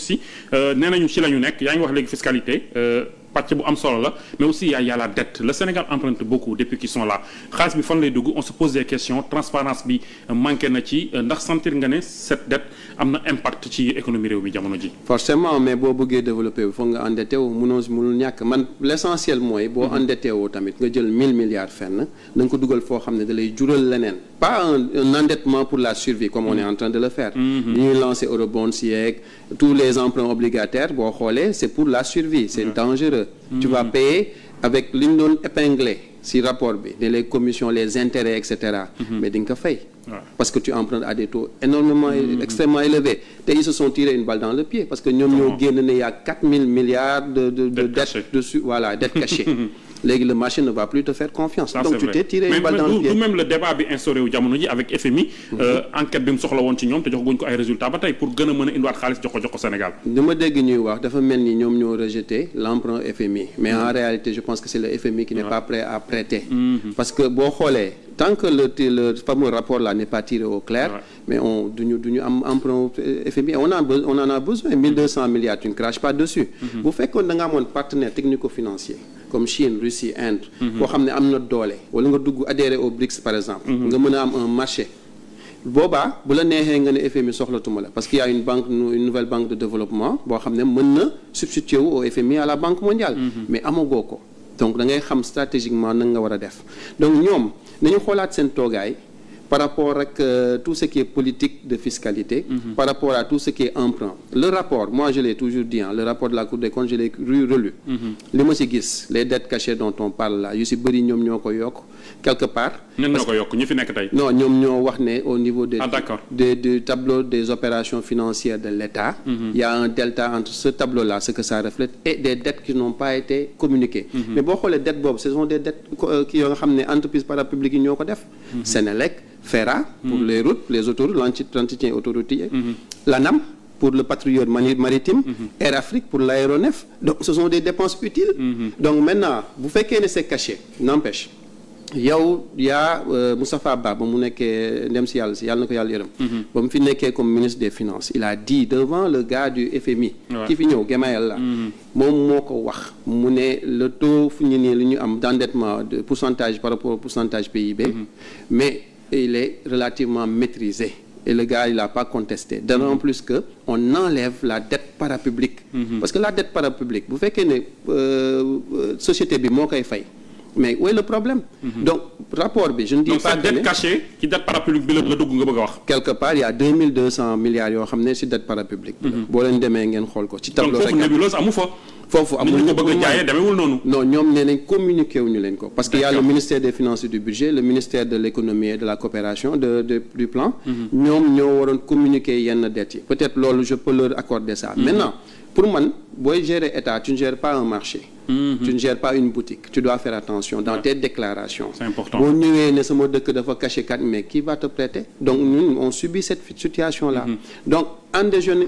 si nee nañu ci la ñu nekk yaa ngi wax léegi fiscalité pàcc bu am solo la mais aussi y a la dette le Sénégal emprunte beaucoup depuis qu'ils sont là xaalis bi fan lay dugg on se pose des questions transparence bi manqué na ci ndax sentir nga ne cette dette am na impact ci économie réew mi jamono ji. forcément mais boo bëggee développer wu foog nga endetté wu mënul ñàkk man l'essentiel mooy boo endetté woo tamit nga jël 1000 milliards fenn da nga ko dugal foo xam ne da lay jural leneen pas un endettement pour la survie comme on est en train de le faire. ñuy lancer eurobonds yeeg tous les emprunts obligataires boo xoolee c'est pour la survie c'est dangereux. Tu vas payer avec li ñu doon épinglé ci rapport bi les commissions les intérêts etc. mais di nga ko fay. parce que tu empruntes à des taux énormément extrêmement élevés te ils se sont tiré une balle dans le pied parce que ñoom ñoo génn ne y a 4000 milliards de dettes dessus voilà dettes cachées. léegi le marché ne va plus te faire confiance. Ça, donc tu t'es tiré une balle dans le pied. même le débat bi instauré wu jamono ji avec FMI. enquête bi mu soxla woon ci ñoom te joxaguñ ko ay résultats ba tey pour gën a mën a indiwaat xaalis jox ko Sénégal. li ma dégg ñuy wax dafa mel ni ñoom ñoo rejeté l'emprunt FMI mais en réalité je pense que c'est le FMI qui n'est pas prêt à prêter. parce que boo xoolee tant que le fameux rapport là n'est pas tiré au clair. mais duñu am emprunt FMI on en a besoin 1200 milliards tu ne craches pas dessus. bu fekkoon da nga amoon partenaire technico-financier. comme Chine Russie Inde. boo xam ne am na doole wala nga dugg adhérer au BRICS par exemple. nga mën a am un marché. boobaa bu la neexee nga ne FMI soxlatuma la parce qu'il y a une nouvelle banque de développement boo xam ne mën na substituer wu au FMI à la Banque mondiale. mais amagoo ko donc da ngay xam stratégiquement nan nga war a def donc ñoom nañu xoolaat seen toogaay. par rapport ak tout ce qui est politique de fiscalité. par rapport à tout ce qui est emprunt. le rapport moi je l'ai toujours dit le rapport de la Cour des comptes je l'ai relu. li ma ci gis les dettes cachées dont on parle là yu ci bëri ñoom ñoo ko yokk quelque part. ñun ñoo ko yokk ñi fi nekk tey. non ñoom ñoo wax ne au niveau des. d'accord du tableau des opérations financières de l'État. il y a un delta entre ce tableau là ce que ça reflète et des dettes qui n'ont pas été communiquées. mais boo xoolee dettes boobu ce sont des dettes qui yoo nga xam ne entreprise parapublique yi ñoo ko def. Sénélec. FERA pour les routes, les autoroutes, l'entretien autoroutier, l'ANAM pour le patrouilleur maritime, Air Afrique pour l'aéronef. Donc ce sont des dépenses utiles. Donc maintenant, bu fekkee ne c'est caché, n'empêche. yow yaa Moustapha Ba ba mu nekkee ndem si yàlla na ko yàlla yërëm. ba mu fi nekkee comme ministre des finances il a dit devant le gars du FMI. ki fi ñëw Gemayel la. moom moo ko wax mu ne le taux fu ñu nii li ñu am d'endettement de pourcentage par rapport au pourcentage PIB. mais il est relativement maîtrisé et le gars il a pas contesté d'autant plus que on enlève la dette parapublique. parce que la dette parapublique bu fekkee ne société bi moo koy fay. mais où est le problème. donc rapport bi je ne dis donc pas que donc dette cachée ci dette parapublique bi la dugg nga bëgg a wax. quelque part il y a 2200 milliards yoo xam ne ci dette parapublique bi la. boo leen demee ngeen xool ko ci tableau. donc foofu nébuleuse amu fa. foofu amul ñu ko bëgg a jaayee demeewul noonu. non ñoom nee nañ communiqué wuñu leen ko. parce que y a le ministère des finances et du budget le ministère de l'économie et de la coopération du plan. ñoom ñoo waroon communiquer yenn dettes yi. peut-être loolu je peux leur accorder ça. maintenant pour man booy gérer état tu ne gères pas un marché. tu ne gères pas une boutique. tu dois faire attention dans tes déclarations. c'est important boo ñëwee ne sama dëkk dafa caché 4 mais qui va te prêter. donc ñun on subit cette situation là. donc endogène